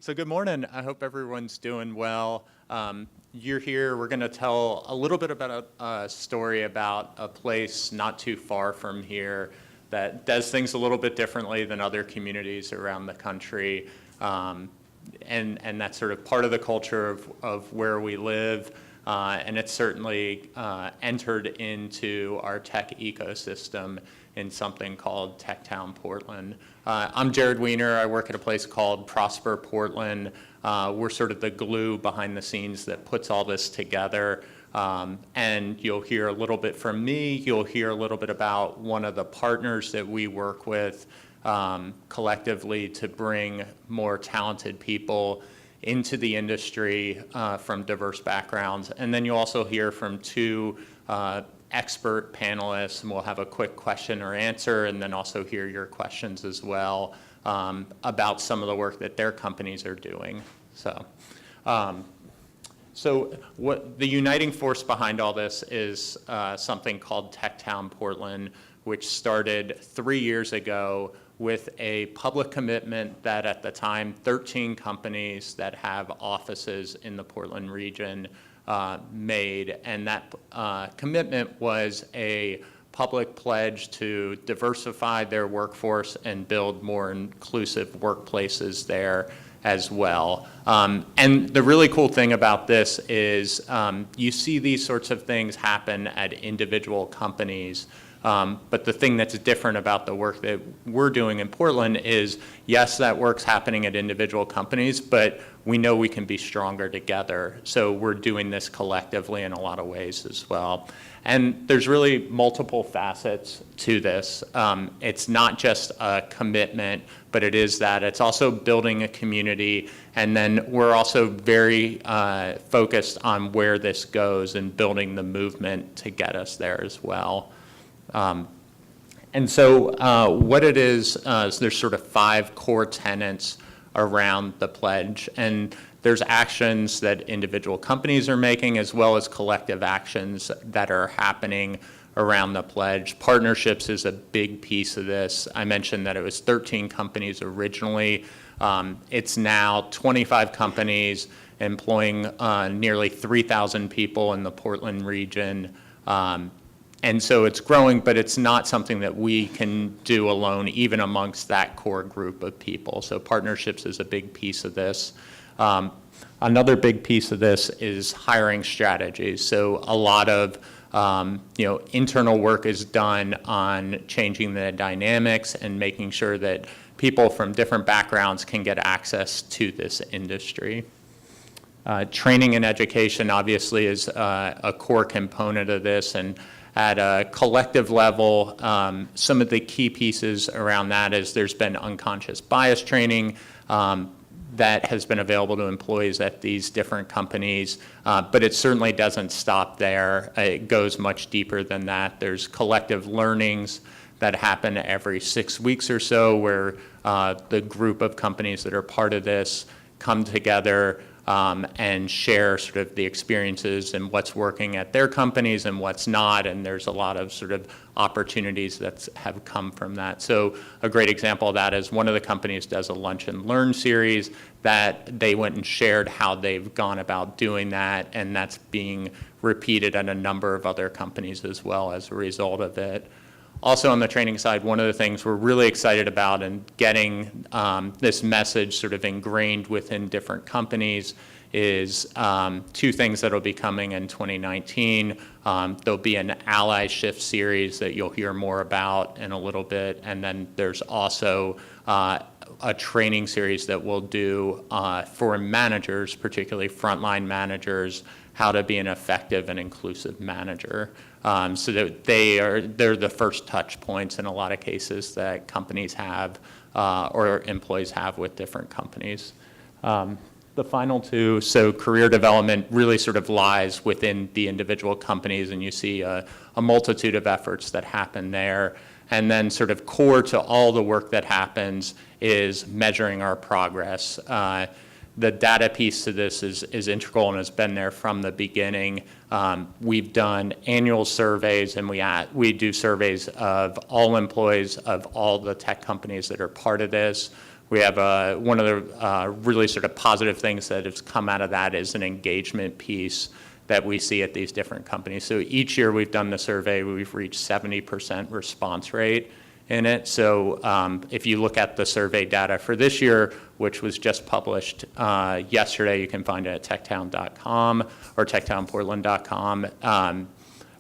So good morning. I hope everyone's doing well. You're here. We're going to tell a little bit about a story about a place not too far from here that does things a little bit differently than other communities around the country. And that's sort of part of the culture of where we live. And it's certainly entered into our tech ecosystem in something called Tech Town Portland. I'm Jared Wiener. I work at a place called Prosper Portland. We're sort of the glue behind the scenes that puts all this together. And you'll hear a little bit from me. You'll hear a little bit about one of the partners that we work with collectively to bring more talented people into the industry from diverse backgrounds. And then you'll also hear from two expert panelists, and we'll have a quick question or answer, and then also hear your questions as well about some of the work that their companies are doing. So what the uniting force behind all this is something called Tech Town Portland, which started 3 years ago with a public commitment that at the time 13 companies that have offices in the Portland region made, and that commitment was a public pledge to diversify their workforce and build more inclusive workplaces there as well. And the really cool thing about this is you see these sorts of things happen at individual companies. But the thing that's different about the work that we're doing in Portland is, yes, that work's happening at individual companies, but we know we can be stronger together. So we're doing this collectively in a lot of ways as well. And there's really multiple facets to this. It's not just a commitment, but it is that. It's also building a community. And then we're also very focused on where this goes and building the movement to get us there as well. And so what it is there's sort of 5 core tenets around the pledge, and there's actions that individual companies are making as well as collective actions that are happening around the pledge. Partnerships is a big piece of this. I mentioned that it was 13 companies originally. It's now 25 companies employing nearly 3,000 people in the Portland region. And so it's growing, but it's not something that we can do alone, even amongst that core group of people. So partnerships is a big piece of this. Another big piece of this is hiring strategies. So a lot of internal work is done on changing the dynamics and making sure that people from different backgrounds can get access to this industry. Training and education obviously is a core component of this, and at a collective level, some of the key pieces around that is there's been unconscious bias training that has been available to employees at these different companies, but it certainly doesn't stop there. It goes much deeper than that. There's collective learnings that happen every 6 weeks or so where the group of companies that are part of this come together and share sort of the experiences and what's working at their companies and what's not, and there's a lot of sort of opportunities that have come from that. So a great example of that is one of the companies does a lunch and learn series that they went and shared how they've gone about doing that, and that's being repeated at a number of other companies as well as a result of it. Also on the training side, one of the things we're really excited about and getting this message sort of ingrained within different companies is 2 things that will be coming in 2019. There'll be an ally shift series that you'll hear more about in a little bit, and then there's also a training series that we'll do for managers, particularly frontline managers, how to be an effective and inclusive manager. So that they're the first touch points in a lot of cases that companies have or employees have with different companies. The final 2, so career development really sort of lies within the individual companies, and you see a multitude of efforts that happen there. And then sort of core to all the work that happens is measuring our progress. The data piece to this is integral and has been there from the beginning. We've done annual surveys, and we do surveys of all employees of all the tech companies that are part of this. We have one of the really sort of positive things that has come out of that is an engagement piece that we see at these different companies. So each year we've done the survey, we've reached 70% response rate in it. So if you look at the survey data for this year, which was just published yesterday, you can find it at techtown.com or techtownportland.com.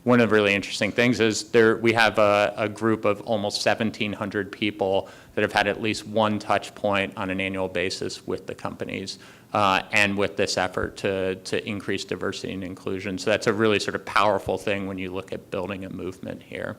One of the really interesting things is we have a group of almost 1,700 people that have had at least one touch point on an annual basis with the companies and with this effort to increase diversity and inclusion. So that's a really sort of powerful thing when you look at building a movement here.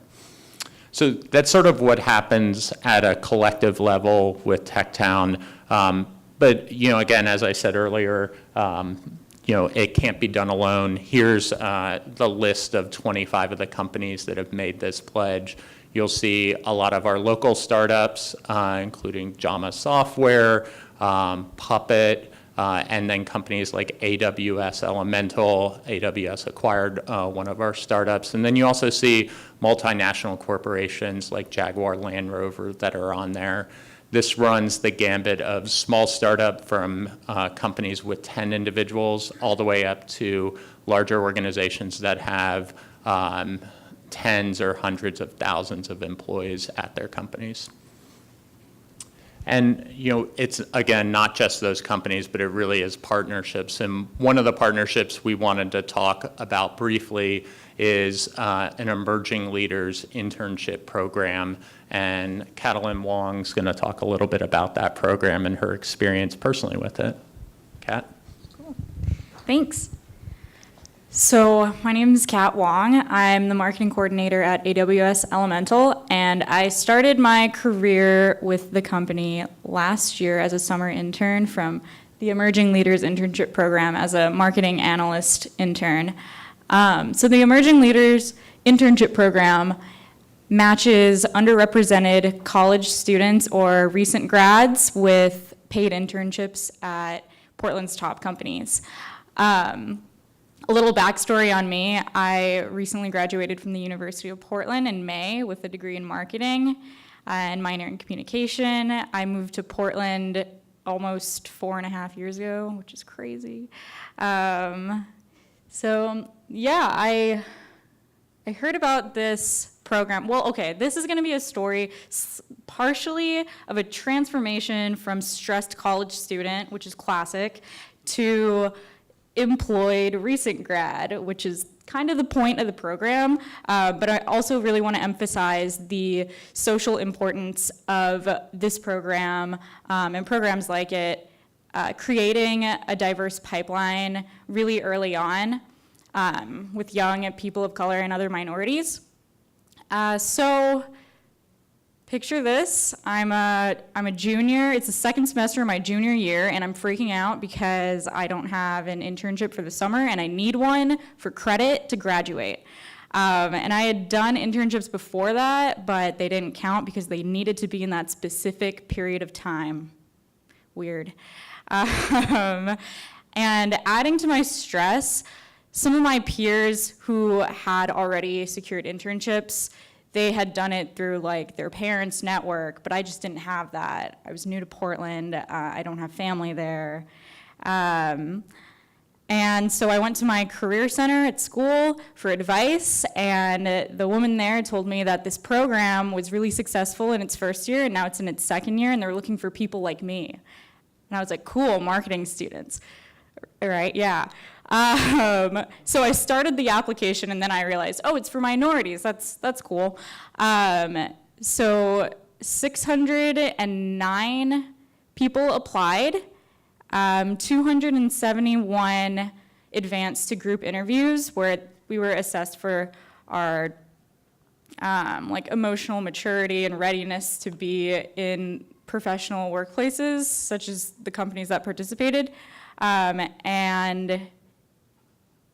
So that's sort of what happens at a collective level with TechTown. But, again, as I said earlier, it can't be done alone. Here's the list of 25 of the companies that have made this pledge. You'll see a lot of our local startups, including Jama Software, Puppet, and then companies like AWS Elemental. AWS acquired one of our startups. And then you also see multinational corporations like Jaguar Land Rover that are on there. This runs the gambit of small startup from companies with 10 individuals all the way up to larger organizations that have tens or hundreds of thousands of employees at their companies. And it's, again, not just those companies, but it really is partnerships. And one of the partnerships we wanted to talk about briefly is an Emerging Leaders Internship program. And Catalin Wong is going to talk a little bit about that program and her experience personally with it. Kat? Cool. Thanks. So my name is Kat Wong. I'm the marketing coordinator at AWS Elemental, and I started my career with the company last year as a summer intern from the Emerging Leaders Internship program as a marketing analyst intern. So the Emerging Leaders Internship program matches underrepresented college students or recent grads with paid internships at Portland's top companies. A little backstory on me, I recently graduated from the University of Portland in May with a degree in marketing and minor in communication. I moved to Portland almost 4.5 years ago, which is crazy. So yeah, I heard about this program. Well, okay, this is gonna be a story partially of a transformation from stressed college student, which is classic, to employed recent grad, which is kind of the point of the program, but I also really want to emphasize the social importance of this program and programs like it, creating a diverse pipeline really early on with young people of color and other minorities. So picture this, I'm a junior, it's the second semester of my junior year, and I'm freaking out because I don't have an internship for the summer, and I need one for credit to graduate. And I had done internships before that, but they didn't count because they needed to be in that specific period of time. Weird. And adding to my stress, some of my peers who had already secured internships, they had done it through like their parents' network, but I just didn't have that. I was new to Portland. I don't have family there. And so I went to my career center at school for advice, and the woman there told me that this program was really successful in its first year, and now it's in its second year, and they're looking for people like me. And I was like, cool, marketing students. Right, yeah. So I started the application, and then I realized, oh, it's for minorities. That's cool. So 609 people applied, 271 advanced to group interviews where we were assessed for our like emotional maturity and readiness to be in professional workplaces, such as the companies that participated, and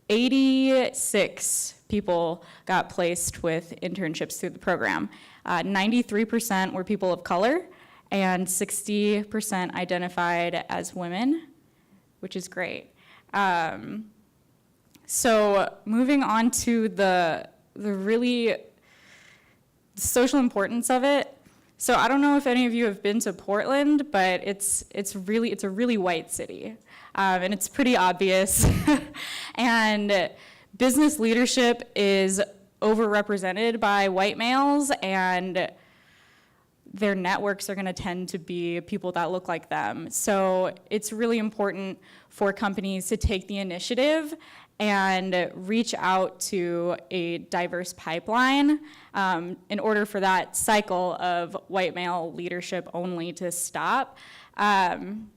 86 people got placed with internships through the program. 93% were people of color, and 60% identified as women, which is great. So moving on to the really social importance of it, So I don't know if any of you have been to Portland, but it's a really white city, and it's pretty obvious. And business leadership is overrepresented by white males, and their networks are going to tend to be people that look like them. So it's really important for companies to take the initiative and reach out to a diverse pipeline in order for that cycle of white male leadership only to stop. And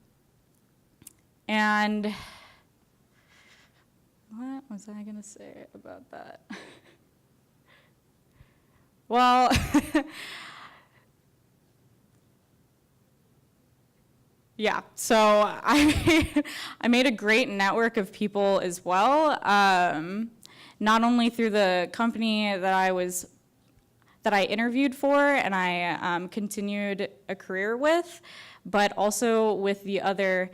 what was I going to say about that? Well, yeah, so I made a great network of people as well, not only through the company that I interviewed for and I continued a career with, but also with the other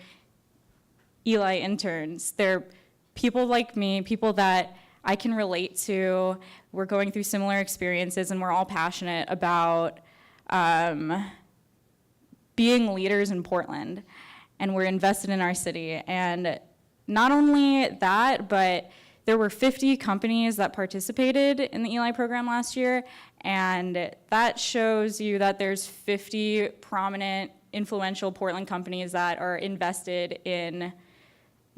Eli interns. They're people like me, people that I can relate to. We're going through similar experiences, and we're all passionate about being leaders in Portland, and we're invested in our city. And not only that, but there were 50 companies that participated in the Eli program last year, and that shows you that there's 50 prominent, influential Portland companies that are invested in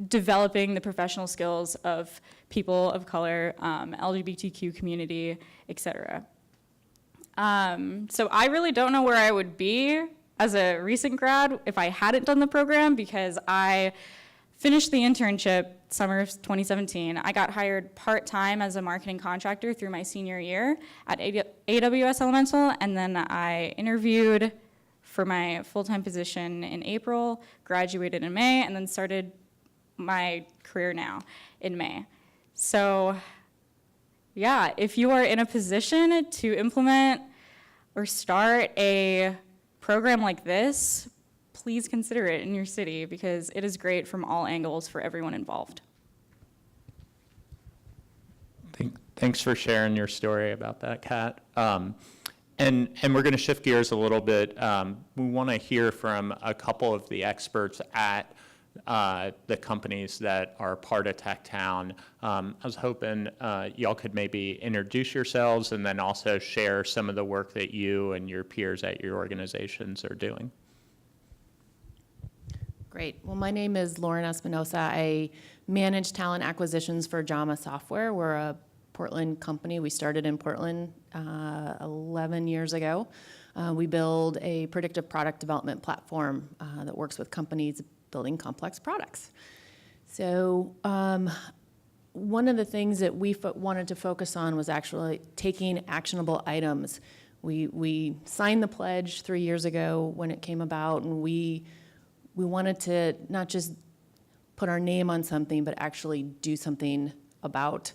developing the professional skills of people of color, LGBTQ community, et cetera. So I really don't know where I would be as a recent grad if I hadn't done the program, because I finished the internship summer of 2017. I got hired part-time as a marketing contractor through my senior year at AWS Elemental, and then I interviewed for my full-time position in April, graduated in May, and then started my career now in May. So yeah, if you are in a position to implement or start a program like this, please consider it in your city, because it is great from all angles for everyone involved. Thanks for sharing your story about that, Kat. And we're going to shift gears a little bit. We want to hear from a couple of the experts at the companies that are part of TechTown. I was hoping y'all could maybe introduce yourselves and then also share some of the work that you and your peers at your organizations are doing. Great. Well, my name is Lauren Espinosa. I manage talent acquisitions for Jama Software. We're a Portland company. We started in Portland 11 years ago. We build a predictive product development platform that works with companies building complex products. So one of the things that we wanted to focus on was actually taking actionable items. We signed the pledge 3 years ago when it came about, and we wanted to not just put our name on something, but actually do something about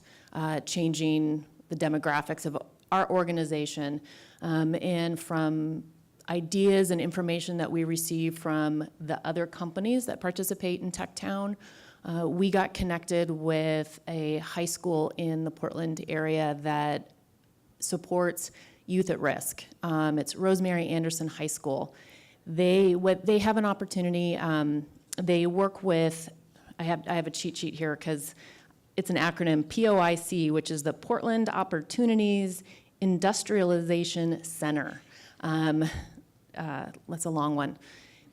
changing the demographics of our organization. And from ideas and information that we receive from the other companies that participate in TechTown, we got connected with a high school in the Portland area that supports youth at risk. It's Rosemary Anderson High School. They have an opportunity. They work with, I have a cheat sheet here because it's an acronym, POIC, which is the Portland Opportunities Industrialization Center. That's a long one,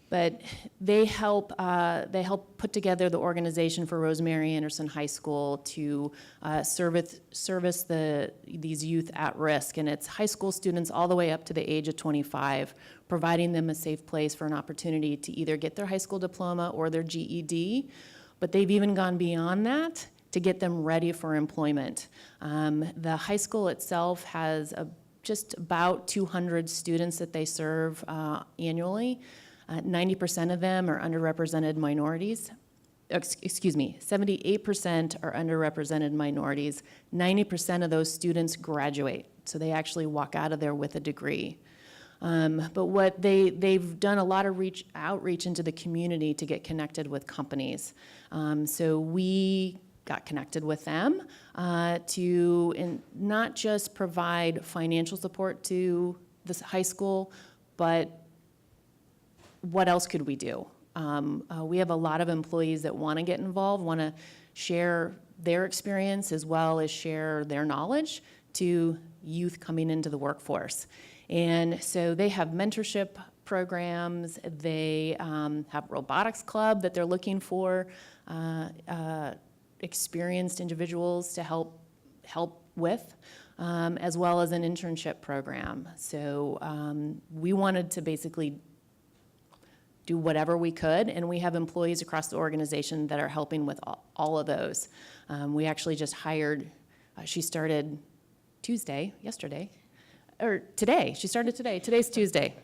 but they help put together the organization for Rosemary Anderson High School to service these youth at risk, and it's high school students all the way up to the age of 25, providing them a safe place for an opportunity to either get their high school diploma or their GED, but they've even gone beyond that to get them ready for employment. The high school itself has just about 200 students that they serve annually. 90% of them are underrepresented minorities. Excuse me, 78% are underrepresented minorities. 90% of those students graduate, so they actually walk out of there with a degree. But what they've done a lot of outreach into the community to get connected with companies. So we got connected with them to not just provide financial support to this high school, but what else could we do? We have a lot of employees that want to get involved, want to share their experience as well as share their knowledge to youth coming into the workforce. And so they have mentorship programs, they have robotics club that they're looking for experienced individuals to help with, as well as an internship program. So we wanted to basically do whatever we could, and we have employees across the organization that are helping with all of those. We actually just hired, she started yesterday, or today, she started today. Today's Tuesday,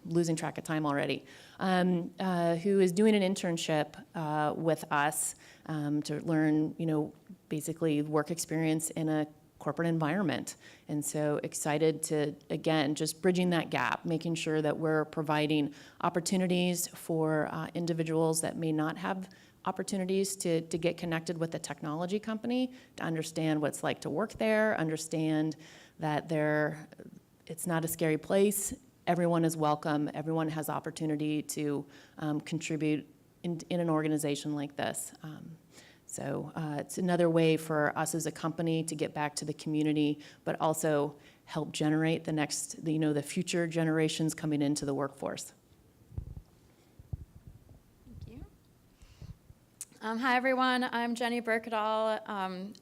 losing track of time already, who is doing an internship with us to learn, basically work experience in a corporate environment. And so excited to, again, just bridging that gap, making sure that we're providing opportunities for individuals that may not have opportunities to get connected with a technology company, to understand what it's like to work there, understand that it's not a scary place. Everyone is welcome. Everyone has opportunity to contribute in an organization like this. So it's another way for us as a company to get back to the community, but also help generate the future generations coming into the workforce. Thank you. Hi, everyone. I'm Jenny Berkedal.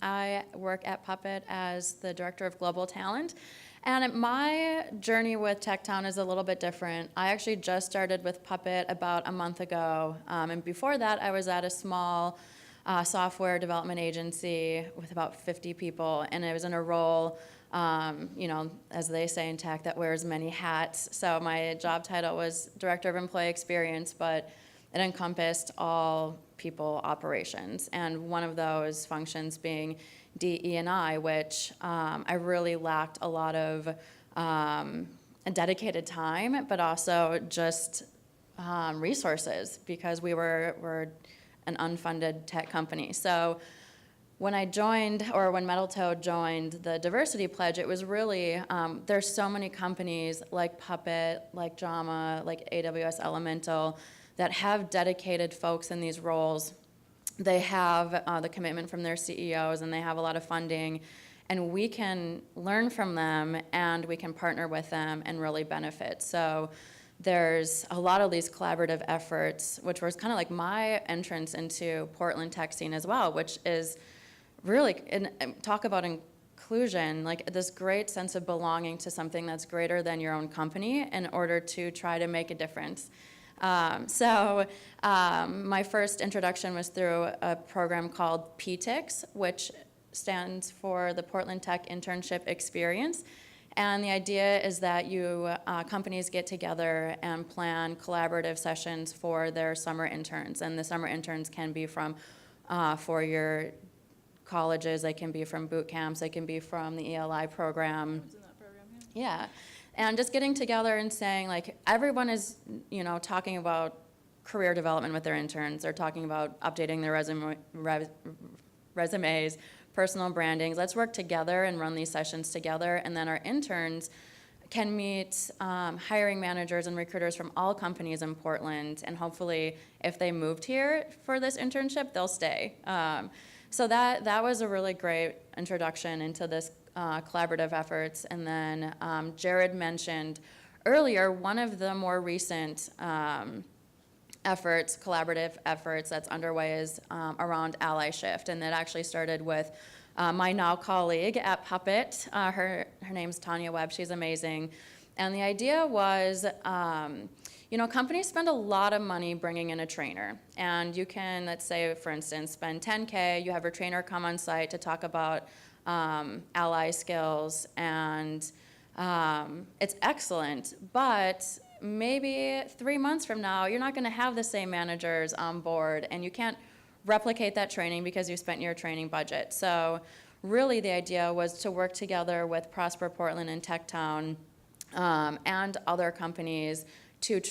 I work at Puppet as the Director of Global Talent. And my journey with TechTown is a little bit different. I actually just started with Puppet about a month ago. And before that, I was at a small software development agency with about 50 people, and I was in a role, as they say in tech, that wears many hats. So my job title was Director of Employee Experience, but it encompassed all people operations, and one of those functions being DE&I, which I really lacked a lot of dedicated time, but also just resources, because we're an unfunded tech company. So when I joined, or when Metal Toad joined the Diversity Pledge, it was really, there's so many companies like Puppet, like Jama, like AWS Elemental, that have dedicated folks in these roles. They have the commitment from their CEOs, and they have a lot of funding, and we can learn from them, and we can partner with them and really benefit. So there's a lot of these collaborative efforts, which was kind of like my entrance into Portland tech scene as well, which is really, talk about inclusion, like this great sense of belonging to something that's greater than your own company in order to try to make a difference. My first introduction was through a program called PTIX, which stands for the Portland Tech Internship Experience. And the idea is that companies get together and plan collaborative sessions for their summer interns. And the summer interns can be from four-year colleges, they can be from boot camps, they can be from the ELI program. What's in that program? Yeah. And just getting together and saying, like, everyone is, talking about career development with their interns. They're talking about updating their resumes, personal brandings. Let's work together and run these sessions together. And then our interns can meet hiring managers and recruiters from all companies in Portland. And hopefully, if they moved here for this internship, they'll stay. So that was a really great introduction into this collaborative efforts. And then Jared mentioned earlier, one of the more recent collaborative efforts that's underway is around allyship, and that actually started with my now colleague at Puppet. Her name's Tanya Webb. She's amazing. And the idea was, companies spend a lot of money bringing in a trainer. And you can, let's say, for instance, spend $10K, you have your trainer come on site to talk about ally skills, and it's excellent. But maybe 3 months from now, you're not going to have the same managers on board, and you can't replicate that training because you spent your training budget. So really the idea was to work together with Prosper Portland and TechTown and other companies to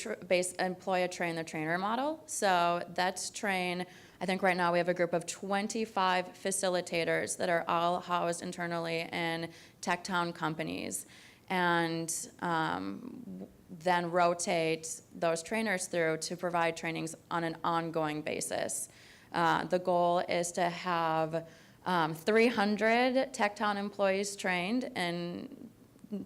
employ a train-the-trainer model. So that's train, I think right now we have a group of 25 facilitators that are all housed internally in TechTown companies. And then rotate those trainers through to provide trainings on an ongoing basis. The goal is to have 300 TechTown employees trained in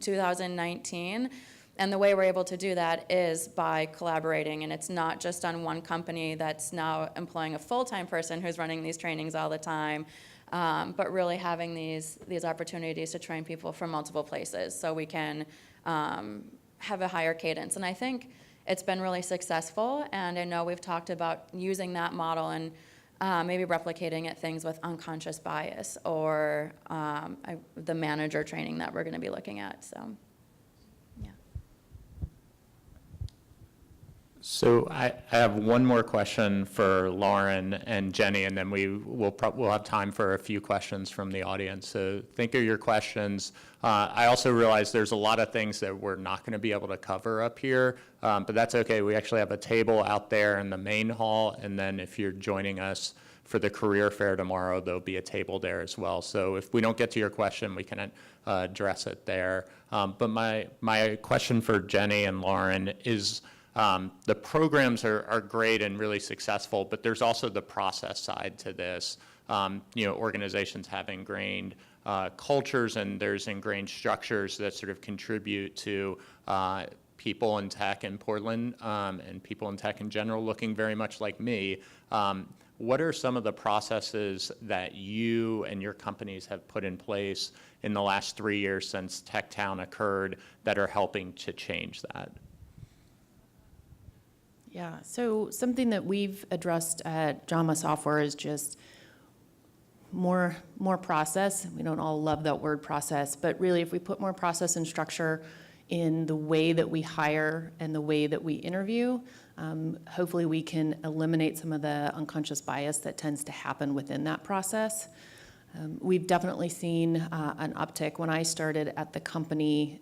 2019. And the way we're able to do that is by collaborating. And it's not just on one company that's now employing a full-time person who's running these trainings all the time, but really having these opportunities to train people from multiple places so we can have a higher cadence. And I think it's been really successful. And I know we've talked about using that model and maybe replicating it things with unconscious bias or the manager training that we're going to be looking at. So, yeah. So I have one more question for Lauren and Jenny, and then we'll have time for a few questions from the audience. So think of your questions. I also realize there's a lot of things that we're not going to be able to cover up here, but that's okay. We actually have a table out there in the main hall, and then if you're joining us for the career fair tomorrow, there'll be a table there as well. So if we don't get to your question, we can address it there. But my question for Jenny and Lauren is, the programs are great and really successful, but there's also the process side to this. Organizations have ingrained cultures, and there's ingrained structures that sort of contribute to people in tech in Portland and people in tech in general looking very much like me. What are some of the processes that you and your companies have put in place in the last 3 years since TechTown occurred that are helping to change that? Yeah, so something that we've addressed at Jama Software is just more process. We don't all love that word process, but really if we put more process and structure in the way that we hire and the way that we interview, hopefully we can eliminate some of the unconscious bias that tends to happen within that process. We've definitely seen an uptick. When I started at the company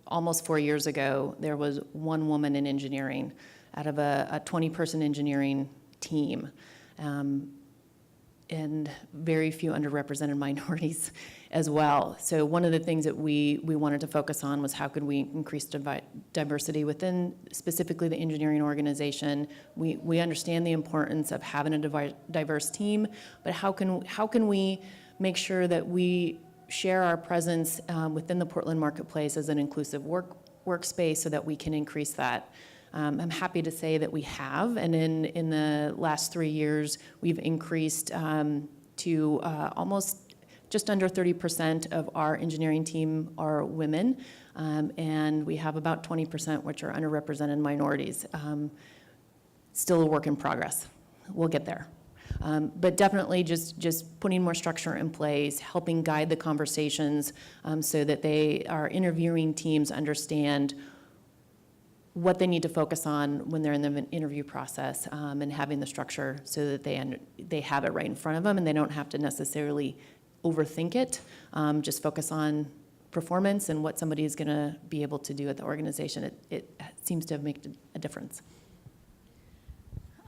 almost 4 years ago, there was one woman in engineering out of a 20-person engineering team, and very few underrepresented minorities as well. So one of the things that we wanted to focus on was how could we increase diversity within specifically the engineering organization. We understand the importance of having a diverse team, but how can we make sure that we share our presence within the Portland marketplace as an inclusive workspace so that we can increase that. I'm happy to say that we have, and in the last 3 years, we've increased to almost just under 30% of our engineering team are women, and we have about 20% which are underrepresented minorities. Still a work in progress. We'll get there. But definitely just putting more structure in place, helping guide the conversations so that our interviewing teams understand what they need to focus on when they're in the interview process, and having the structure so that they have it right in front of them and they don't have to necessarily overthink it. Just focus on performance and what somebody is going to be able to do at the organization. It seems to have made a difference.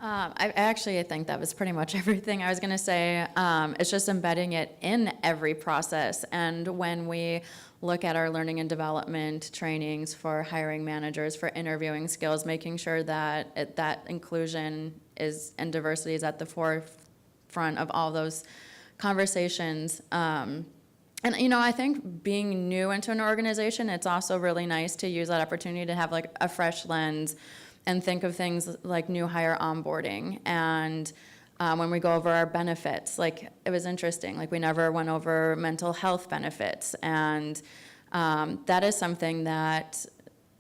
I think that was pretty much everything I was going to say. It's just embedding it in every process. And when we look at our learning and development trainings for hiring managers, for interviewing skills, making sure that that inclusion and diversity is at the forefront of all those conversations. And I think being new into an organization, it's also really nice to use that opportunity to have like a fresh lens and think of things like new hire onboarding. And when we go over our benefits, like it was interesting, like we never went over mental health benefits. And that is something that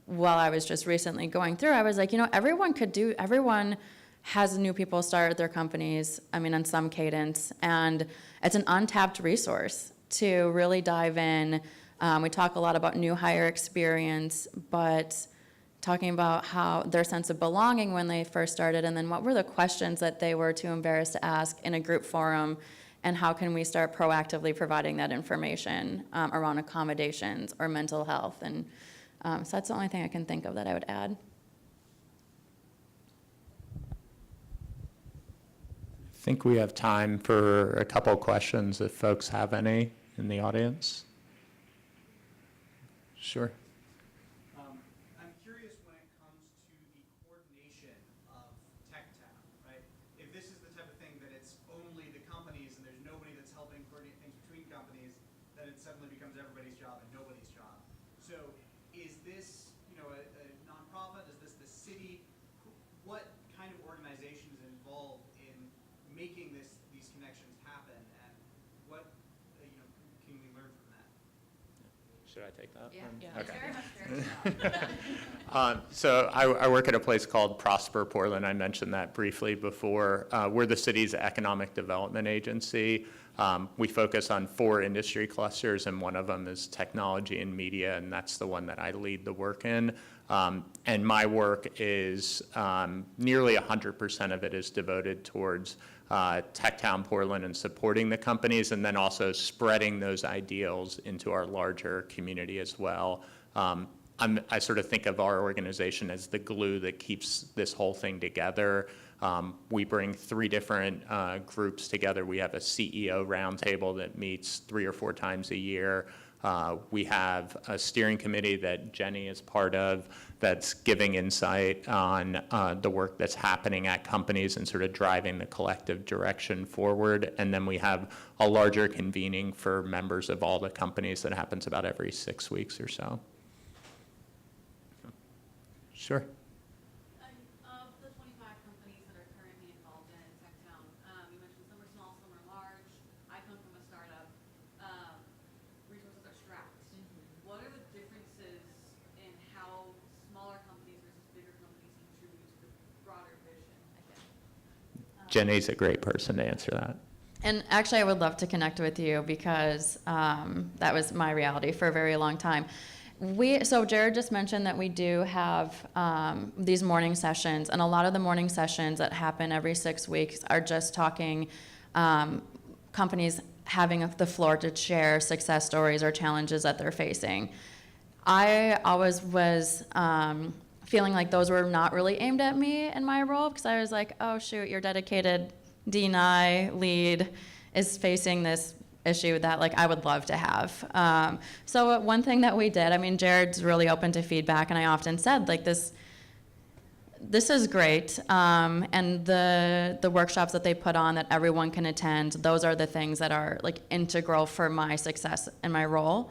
while I was just recently going through, I was like, everyone has new people start at their companies, on some cadence, and it's an untapped resource to really dive in. We talk a lot about new hire experience, but talking about how their sense of belonging when they first started, and then what were the questions that they were too embarrassed to ask in a group forum, and how can we start proactively providing that information around accommodations or mental health. And so that's the only thing I can think of that I would add. I think we have time for a couple questions if folks have any in the audience. Sure. I'm curious when it Should I take that? Yeah. Okay. So I work at a place called Prosper Portland. I mentioned that briefly before. We're the city's economic development agency. We focus on 4 industry clusters, and one of them is technology and media, and that's the one that I lead the work in. And my work is nearly 100% of it is devoted towards Tech Town Portland and supporting the companies, and then also spreading those ideals into our larger community as well. I sort of think of our organization as the glue that keeps this whole thing together. We bring 3 different groups together. We have a CEO roundtable that meets 3 or 4 times a year. We have a steering committee that Jenny is part of that's giving insight on the work that's happening at companies and sort of driving the collective direction forward. And then we have a larger convening for members of all the companies that happens about every 6 weeks or so. Sure. Of the 25 companies that are currently involved in Tech Town, you mentioned some are small, some are large. I come from a startup. Resources are strapped. What are the differences in how smaller companies versus bigger companies contribute to the broader vision, I think? Jenny's a great person to answer that. And actually, I would love to connect with you because that was my reality for a very long time. So Jared just mentioned that we do have these morning sessions, and a lot of the morning sessions that happen every 6 weeks are just talking companies having the floor to share success stories or challenges that they're facing. I always was feeling like those were not really aimed at me in my role, because I was like, oh shoot, your dedicated D&I lead is facing this issue that like I would love to have. So one thing that we did, I mean, Jared's really open to feedback, and I often said like this is great, and the workshops that they put on that everyone can attend, those are the things that are like integral for my success in my role.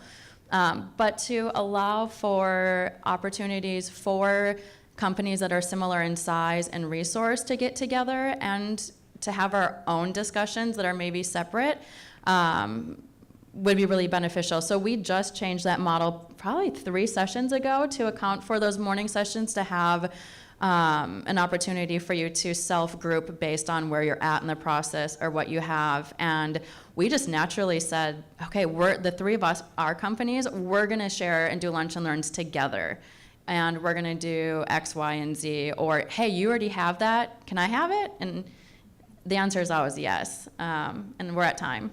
But to allow for opportunities for companies that are similar in size and resource to get together and to have our own discussions that are maybe separate, would be really beneficial. So we just changed that model probably 3 sessions ago to account for those morning sessions, to have an opportunity for you to self-group based on where you're at in the process or what you have. And we just naturally said, okay, we're the 3 of us, our companies, we're gonna share and do lunch and learns together. And we're gonna do X, Y, and Z, or hey, you already have that, can I have it? And the answer is always yes, and we're at time.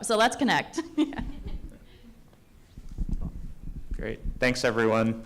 So let's connect. Great. Thanks, everyone.